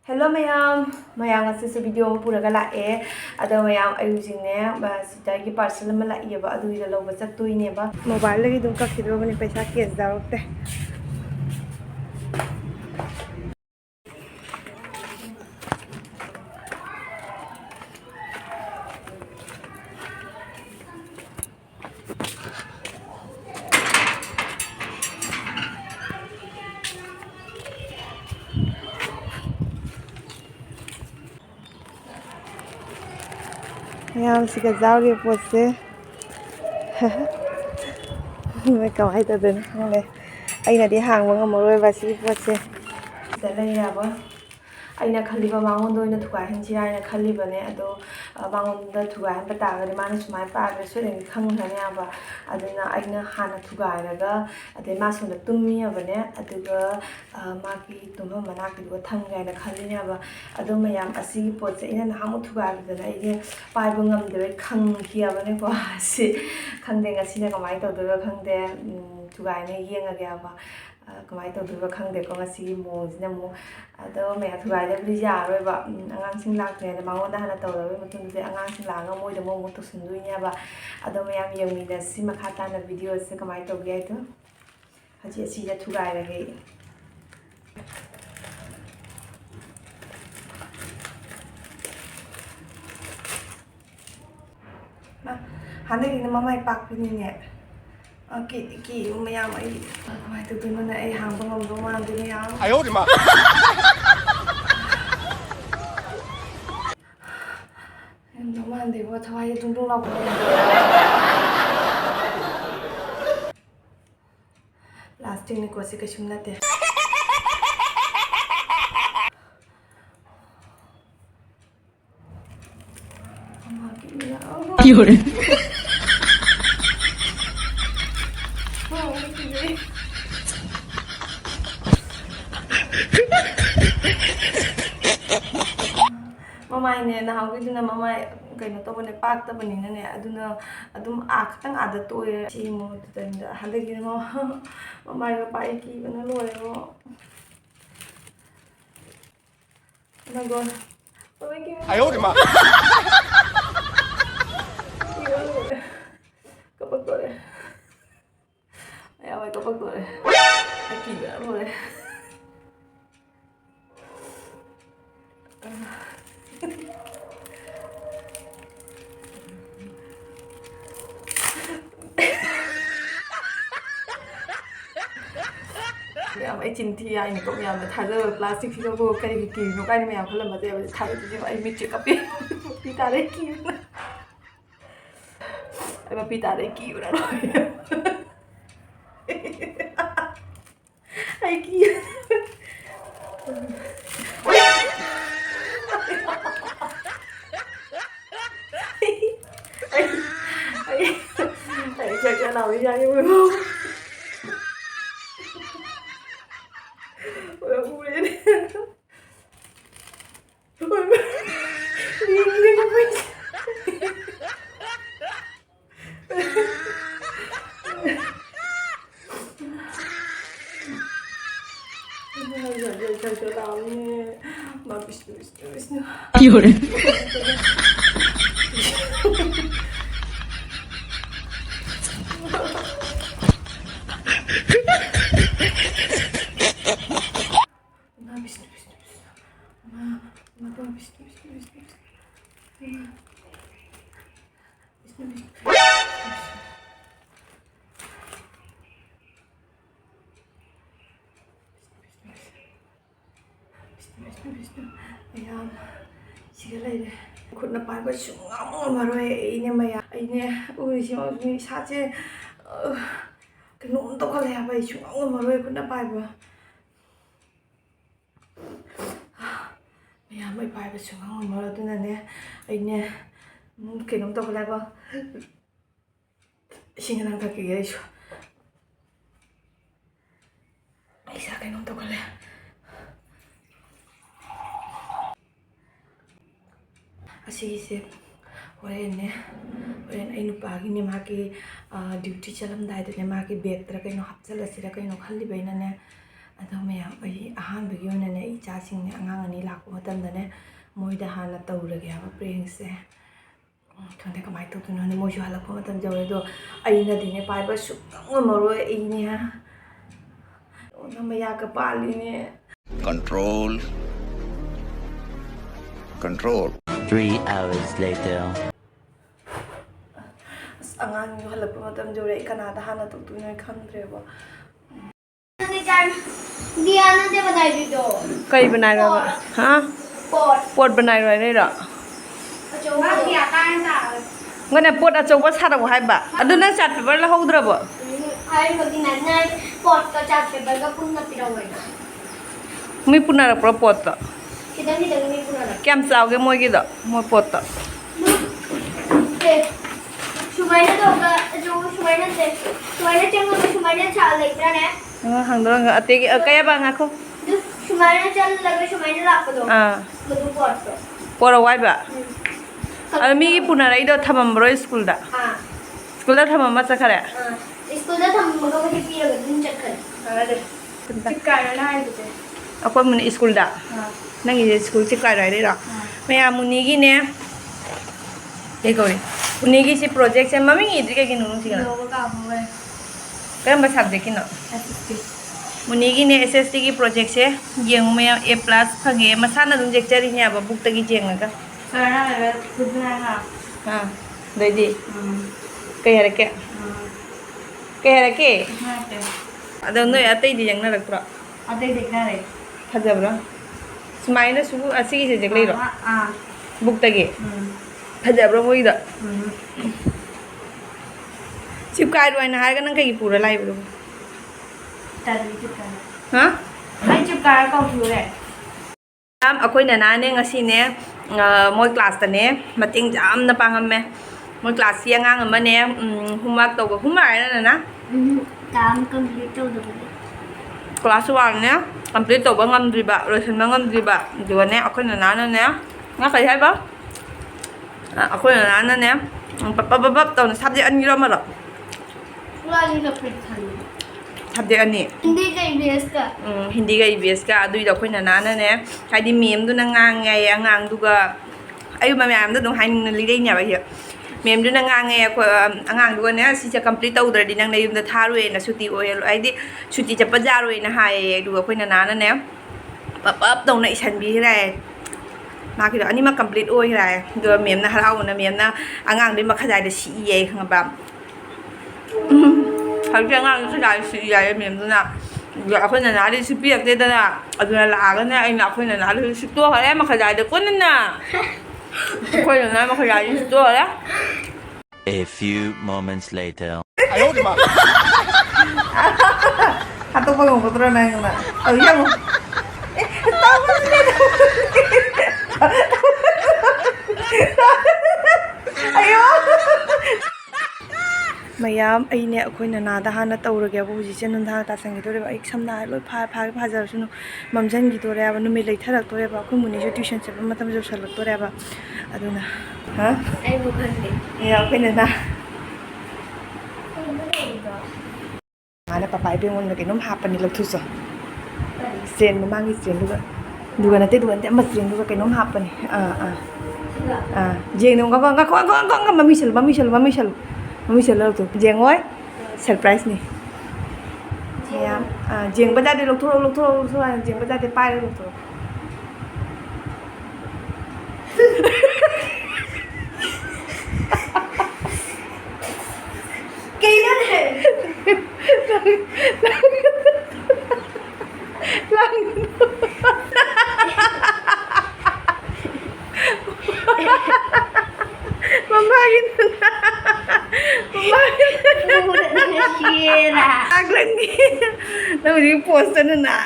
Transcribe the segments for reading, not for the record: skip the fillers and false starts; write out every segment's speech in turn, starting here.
Hello mayam ngasi video ma pura gala ado mayam ayujine sida gi parcel ma la ba adu ida loba chattuine ba mobile lagi dum ka khidro bani paisa cash darote mayam siga zawri pose me kawai ta den ngale aina di hangwa ngamoroi ba si pose dalai ya ba aina khaliba mangon doina thukai hinchi aina khaliba ne ado mangon da thukai han pata ga mane sumai pa ga so den khang thane ya ba aduna aina hana thukai raga ade ma sunda tummi ya bane aduga ma ki tumma mana ki go thang ga na khali ya ba ado mayam asi pot se ina na mu thukai da na ide pai bu ngam de khang ki ya bane ko si khang de ga sina ka mai to do khang de thukai ne yenga ga ba kamai tawdriba khangde ko ngasi mongsina mo ado me thugai da bri ya roi ba angang sing lakne da mangon da hana tawrawi mutun de angang sing langa moi da mo mo to sunduinya ba ado me yam yemi da si makhata na video se kamai tawgi ai to haji si da thugai ra ge na hane ni mama pak ni ne ki mayam ai mai tu tu na ai hang bangam do ma de ya ai yo de ma no ma de wa thawai dung dung la ko lasting ni ko se ka shim na te ma ki ya yo re Mama ini na hau gitu na mama kayak nonton bone pak ta bani na ne aduna adum akhtang ada to e si mo tanda hale gi mo mama yo pa ki bana lo e mo na go mama ki ayo de ma kapag to e ayo ay kapag to e ki ba mo e Mẹ ấy chín thì anh cũng nhà mà thay giờ plastic thì nó vô cái kỳ nó cái mẹ không làm mà giờ thay thì anh mới chịu cặp đi pita đấy kỳ anh mà pita đấy kỳ rồi ai kỳ anh chơi cái nào đi ra như vậy không Llore. Mayam siga leire khutna paiba sungam maroi ine maya ine ui si mi sache knom to khale ba sungam maroi khutna paiba mayam mai paiba sungam maro tuna ne ine knom to khale ba singa ta ki ge shu ai sa knom to khale asise horen ai nupa gi ne ma ki duty chalam dai de ne ma ki bag tra kai no hapchal asira kai no khalli baina ne ꯑꯗꯣ ꯃꯌꯥꯝ ꯑꯩ ꯑꯍꯥꯟꯕꯒꯤ ꯑꯣꯏꯅꯅꯦ ꯑꯩ ꯏꯆꯥꯁꯤꯡꯅꯦ ꯑꯉꯥꯡ ꯑꯅꯤ ꯂꯥꯛꯄ ꯃꯇꯝꯗꯅꯦ ꯃꯣꯏꯗ ꯍꯥꯟꯅ ꯇꯧꯔꯒꯦ ꯍꯥꯏꯕ ꯄ꯭ꯔꯦꯡꯁꯦ ꯈꯪꯗꯦ ꯀꯃꯥꯏꯅ ꯇꯧꯗꯣꯏꯅꯣ ꯃꯣꯏꯁꯨ ꯍꯜꯂꯛꯄ ꯃꯇꯝ ꯌꯧꯔꯦ ꯑꯗꯣ ꯑꯩꯅꯗꯤꯅꯦ ꯄꯥꯏꯕ ꯁꯨꯛꯉꯝ ꯉꯝꯃꯔꯣꯏ ꯑꯩꯅꯦ ꯃꯌꯥꯒ ꯄꯥꯜꯂꯤꯅꯦ Control. Control. 3 hours later. ꯑꯁ ꯑꯉꯥꯡꯁꯨ ꯍꯜꯂꯛꯄ ꯃꯇꯝ ꯌꯧꯔꯦ ꯑꯩ ꯀꯅꯥꯗ ꯍꯥꯟꯅ ꯇꯧꯗꯣꯏꯅꯣ ꯑꯩ ꯈꯪꯗ꯭ꯔꯦꯕ दियाना ने बनाई थी तो कई बनाए रहो हाँ पोट बनाए रहो नहीं रहो अचौबा दिया कान सा ngân này pot achou ba sara hai ba adu na chat paper la hodra ba आई बगी नन्ना पॉट का चाट पेपर का पुन्ना पिरा हुआ है mi puna ra pro pot ta किधर नहीं दंग नहीं पुना kem sao ge moi gi da moi pot ta लगा शुमाइना तो का जो शुमाइना चंग में शुमाइना चाल लेकर ने hang do nga ate gi kaya ba nga ko जो शुमाइना चल लगे शुमाइना लाप दो मधु पॉट तो pora wai ba adu mi gi puna ra ido thamam bro school da हाँ school da thamam ma chakhare school दा थम मगा के पीरा दिन चक्कर अरे चिक्का ना है तुझे akoi mun school da हाँ nang gi school chi kai rai de ra me ya muni gi ne ye ko ni muni gi si project se mami gi idri gi nu si ga लोगों का हुआ है karam ba subject ki no muni gi ne SST gi project se yeng me A+ phage masana dum jek chari nya ba book ta gi jeng ga sir ना खुद ना ना ha dai di kai hara ke हाँ ते ado noi atai di jang na rak pro अते देखना रे phajabra smile su asi gi jek lai ro हाँ book ta gi phajabra moi da chip kai roi na har ga nang kai gi pura lai bro तारी चिक्का ha आई चिक्का का पूरे ꯑꯩꯈꯣꯏ ꯅꯅꯥꯅꯦ ꯉꯁꯤꯅꯦ ꯃꯣꯏ ꯀ꯭ꯂꯥꯁꯇꯅꯦ ꯃꯇꯦꯡ ꯌꯥꯝꯅ ꯄꯥꯡꯉꯝꯃꯦ ꯃꯣꯏ ꯀ꯭ꯂꯥꯁꯀꯤ ꯑꯉꯥꯡ ꯑꯃꯅꯦ ꯍꯣꯝꯋꯥꯔꯛ ꯇꯧꯕ ꯍꯣꯝꯋꯥꯔꯛ ꯍꯥꯏꯔ नना काम कंप्लीट तो दो ꯀ꯭ꯂꯥꯁ 1ꯅꯦ ꯀꯝꯄ꯭ꯂꯤꯠ ꯇꯧꯕ ꯉꯝꯗ꯭ꯔꯤꯕ ꯂꯣꯏꯁꯤꯟꯕ ꯉꯝꯗ꯭ꯔꯤꯕ ꯑꯗꯨꯒꯅꯦ ꯑꯩꯈꯣꯏ ꯅꯅꯥꯅꯅꯦ ꯉꯥ ꯀꯩ ꯍꯥꯏꯕ ꯑꯩꯈꯣꯏ ꯅꯅꯥꯅꯅꯦ ꯄꯞ ꯇꯧꯅ ꯁꯕꯖꯦꯛ ꯑꯅꯤꯔꯣ ꯑꯃꯔꯣ पूरा नहीं कंप्लीट था ꯁꯕꯖꯦꯛ ꯑꯅꯤ हिंदी का ईवीएस का ꯍꯤꯟꯗꯤꯒ EVSꯒ ꯑꯗꯨꯏꯗꯣ ꯑꯩꯈꯣꯏ ꯅꯅꯥꯅꯅꯦ ꯍꯥꯏꯗꯤ ꯃꯦꯝꯗꯨꯅ ꯉꯥꯡꯉꯦ ꯑꯉꯥꯡꯗꯨꯒ ꯑꯩ ꯃꯌꯥꯝꯗ ꯑꯗꯨꯝ ꯍꯥꯏꯅꯤꯡꯅ ꯂꯤꯔꯩꯅꯦꯕ ꯁꯤ ꯃꯦꯝꯗꯨꯅ ꯉꯥꯡꯉꯦ ꯑꯩꯈꯣꯏ ꯑꯉꯥꯡꯗꯨꯒꯅꯦ ꯁꯤꯁꯦ ꯀꯝꯄ꯭ꯂꯤꯠ ꯇꯧꯗ꯭ꯔꯗꯤ ꯅꯪ ꯌꯨꯝꯗ ꯊꯥꯔꯣꯏꯅ ꯁꯨꯇꯤ ꯑꯣꯏꯍꯜꯂꯣ ꯍꯥꯏꯗꯤ ꯁꯨꯇꯤ ꯆꯠꯄ ꯌꯥꯔꯣꯏꯅ ꯍꯥꯏꯌꯦ ꯑꯗꯨꯒ ꯑꯩꯈꯣꯏ ꯅꯅꯥꯅꯅꯦ ꯄꯞ ꯇꯧꯅ ꯏꯁꯟꯕꯤꯈ꯭ꯔꯦ ꯃꯥꯒꯤꯗꯣ ꯑꯅꯤꯃꯛ ꯀꯝꯄ꯭ꯂꯤꯠ ꯑꯣꯏꯈ꯭ꯔꯦ ꯑꯗꯨꯒ ꯃꯦꯝꯅ ꯍꯔꯥꯎꯕꯅ ꯃꯦꯝꯅ ꯑꯉꯥꯡꯗꯨꯒꯤ ꯃꯈꯖꯥꯏꯗ ꯁꯤꯛꯏꯌꯦ ꯈꯪꯉꯕ ꯍꯧꯖꯤꯛ ꯑꯉꯥꯡꯗꯨ ꯈꯖꯥꯏꯗ ꯁꯤꯛꯏ ꯌꯥꯏꯌꯦ ꯃꯦꯝꯗꯨꯅ ꯑꯩꯈꯣꯏ ꯅꯅꯥꯗꯤ ꯁꯤꯛꯄꯤꯔꯛꯇꯦꯗꯅ ꯑꯗꯨꯅ ꯂꯥꯛꯑꯒꯅꯦ ꯑꯩꯅ ꯑꯩꯈꯣꯏ ꯅꯅꯥꯗꯨ ꯁꯤꯛꯇꯣꯛꯈ꯭ꯔꯦ ꯃꯈꯖꯥꯏꯗ ꯀꯣꯟꯅ ꯑꯩꯈꯣꯏ ꯅꯅꯥ ꯃꯈꯖꯥꯏꯗ ꯁꯤꯛꯇꯣꯛꯈ꯭ꯔꯦ A few moments later. ꯑꯇꯣꯞꯄ ꯉꯝꯒꯗ꯭ꯔꯣ ꯅꯪꯅ ꯑꯗꯨ ꯌꯦꯡꯉꯣ ꯑꯌꯣ ꯃꯌꯥꯝ ꯑꯩꯅꯦ ꯑꯩꯈꯣꯏ ꯅꯅꯥꯗ ꯍꯥꯟꯅ ꯇꯧꯔꯒꯦꯕ ꯍꯧꯖꯤꯛꯁꯦ ꯅꯨꯡꯗꯥꯡ ꯇꯥꯁꯟꯈꯤꯗꯣꯔꯦꯕ ꯑꯩ ꯁꯝꯅ ꯍꯥꯏꯔ ꯂꯣꯏ ꯐꯥꯒꯦ ꯐꯥꯖꯔꯁꯨ ꯃꯝꯁꯤꯟꯈꯤꯗꯣꯔꯦꯕ ꯅꯨꯃꯤꯠ ꯂꯩꯊꯔꯛꯇꯣꯔꯦꯕ ꯑꯩꯈꯣꯏ ꯃꯨꯅꯤꯁꯨ ꯇ꯭ꯌꯨꯁꯟ ꯆꯠꯄ ꯃꯇꯝ ꯌꯧꯁꯜꯂꯛꯇꯣꯔꯦꯕ ꯑꯗꯨꯅ ꯍꯥ आई वो खंडे ꯑꯩꯈꯣꯏ ꯅꯅꯥ ꯃꯥꯅ ꯄꯄꯥ ꯏꯕꯦꯡꯉꯣꯟꯗ ꯀꯩꯅꯣꯝ ꯍꯥꯞꯄꯅꯤ ꯂꯧꯊꯣꯛꯆꯣ ꯆꯦꯟ ꯃꯃꯥꯡꯒꯤ ꯆꯦꯟꯗꯨꯒ ꯑꯗꯨꯒ ꯅꯠꯇꯦ ꯑꯃ ꯆꯦꯟꯗꯨꯒ ꯀꯩꯅꯣꯝ ꯍꯥꯞꯄꯅꯤ ꯌꯦꯡꯅ ꯉꯥꯈꯣ ꯃꯃꯤ ꯁꯜꯂꯨ ꯂꯧꯊꯣꯛ ꯌꯦꯡꯉꯣꯏ ꯁꯔꯄ꯭ꯔꯥꯏꯖꯅꯤ ꯃꯌꯥꯝ ꯌꯦꯡꯕ ꯌꯥꯗꯦ ꯂꯧꯊꯣꯔꯛꯑꯣ ꯌꯦꯡꯕ ꯌꯥꯗꯦ ꯄꯥꯏꯔ ꯂꯧꯊꯣꯔꯛꯑꯣ Shira. Aglangi. Nang di post na na.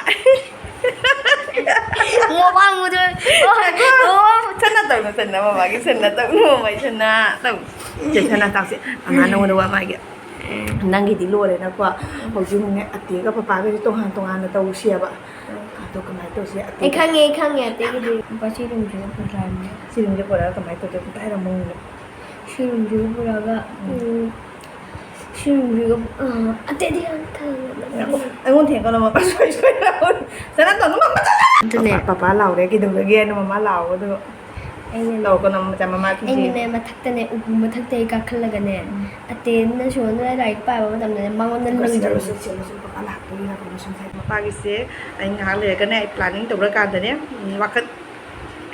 Mukhang mo doon. Sana tahu na sana mamagi sana tahu no mai sana tahu. Jadi sana tahu sih. Anak nang wala magi. Nang di luar na ko. Hoji mo nga ati ka papa ka tong na tahu siya ba. Ato kamay to siya ati. Ikhang ya tegi pasti rum juga pulang. Sirim dia pura kamay to tayo mo. Sirum juga pulaga. 친구가 안돼요. anh thiện con là một bác xoay xoay đâu sẽ nó toàn nó mà internet. bà lầu đấy cái đường đấy kia nó mà lầu cái được Ayun lầu con nằm chả mà cái gì ayun na matakta na upo matakta kakalaga na atin na siya na like pa ba matam na mangon na lang Rồi bà lạc tôi đi là còn xuống thay mà ba cái xe anh hàng lệ cái này planning tổng ra cả thế nhé và cái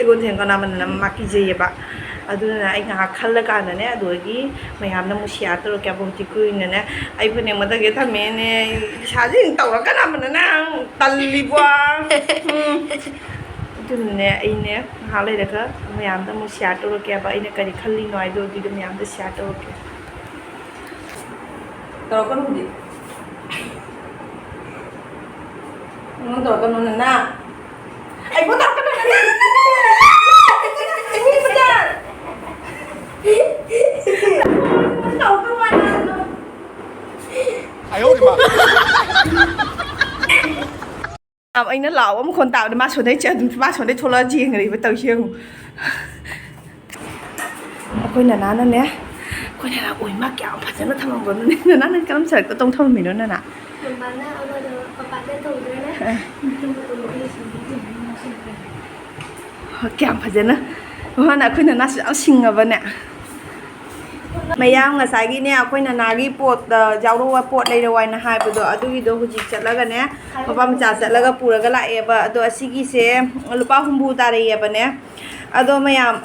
con thiện con nằm là mà cái gì vậy ꯑꯗꯨꯅ ꯑꯩ ꯉꯥꯏꯍꯥꯛ ꯈꯜꯂꯀꯥꯟꯗꯅꯦ ꯑꯗꯨꯗꯒꯤ ꯃꯌꯥꯝꯅ ꯑꯃꯨꯛ share ꯇꯧꯔꯛꯀꯦ ꯍꯧꯖꯤꯛ ꯀꯨꯏꯅꯅꯦ ꯑꯩ ꯐꯅꯦꯛ ꯃꯊꯛꯇ ꯊꯝꯃꯦꯅꯦ ꯏꯁꯥꯁꯦ ꯇꯧꯔꯛꯀꯅꯕꯅ ꯇꯜꯂꯤꯕꯣ ꯑꯗꯨꯅꯅꯦ ꯑꯩꯅꯦ ꯉꯥꯏꯍꯥꯛ ꯂꯩꯔꯒ ꯃꯌꯥꯝꯗ ꯑꯃꯨꯛ ꯁꯤꯌꯥꯔ ꯇꯧꯔꯛꯀꯦꯕ ꯑꯩꯅ ꯀꯔꯤ ꯈꯜꯂꯤꯅꯣ ꯍꯥꯏꯗꯣ ꯑꯗꯨꯗꯣ ꯃꯌꯥꯝꯗ ꯁꯤꯌꯥꯔ ꯇꯧꯔꯛꯀꯦ ꯇꯧꯔꯛꯀꯅꯨ ꯍꯧꯖꯤꯛ ꯅꯪ ꯇꯧꯔꯛꯀꯅꯨ ꯅꯅꯥ ꯑꯩꯕꯨ ꯇꯧꯔꯛꯀꯅꯨ anh nó lẩu ông con tạo để má xuống đấy chơi má xuống đấy thua lo gì người với tàu chiêng quên là nó nè quên là ui má kẹo phải cho nó thầm vào nó nó cái lắm sợi có tông thơm mình nữa nè Mana apa do papa dia tahu dia na. kẹo phải cho nó hoa nè quên là nó sẽ xinh ở bên nè mày yang ngasai gini aku ina nagi pot jauh pot dari rawai na hai bedo adu hido hujik chatlaga ne papa macha chatlaga puraga la eba ado asigi se lupa humbu tare eba ne ado mayam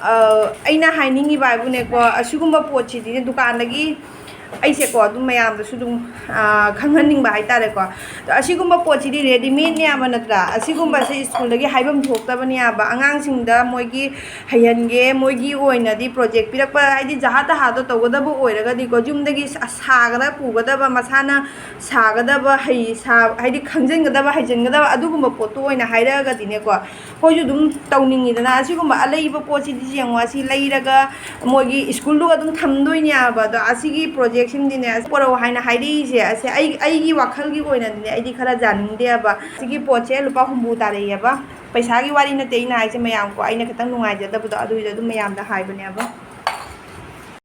aina hainingi bai bu ne ko asugumba pot chi di dukan lagi aise ko adu mayam da sudum khanghaning ba haitare ko to asigumba pot chi di ready made ne aba natra asigumba se school lagi haibam thokta bani aba angang sing da moigi hayange moigi oina di project pirak pa haidi jaha ta ha do togoda bu oiraga di ko jum dagi sagada pugada ba masana sagada ba hai sa haidi khangjengada ba haijengada ba adugumba pot to oina hairaga dine ko ko ju dum tawningi dana asigumba alai ba pot chi di jengwa si lairaga moigi school du adum thamdoi ni aba do asigi project sing dine poro haina haidi se ase ai gi wakhal gi oina dine ai di khara janingde aba sigi pot che lupa humbu tare aba paisa gi wari na te ina ai se mayam ko aina khatang nungai jadabdo adu mayam da haibane aba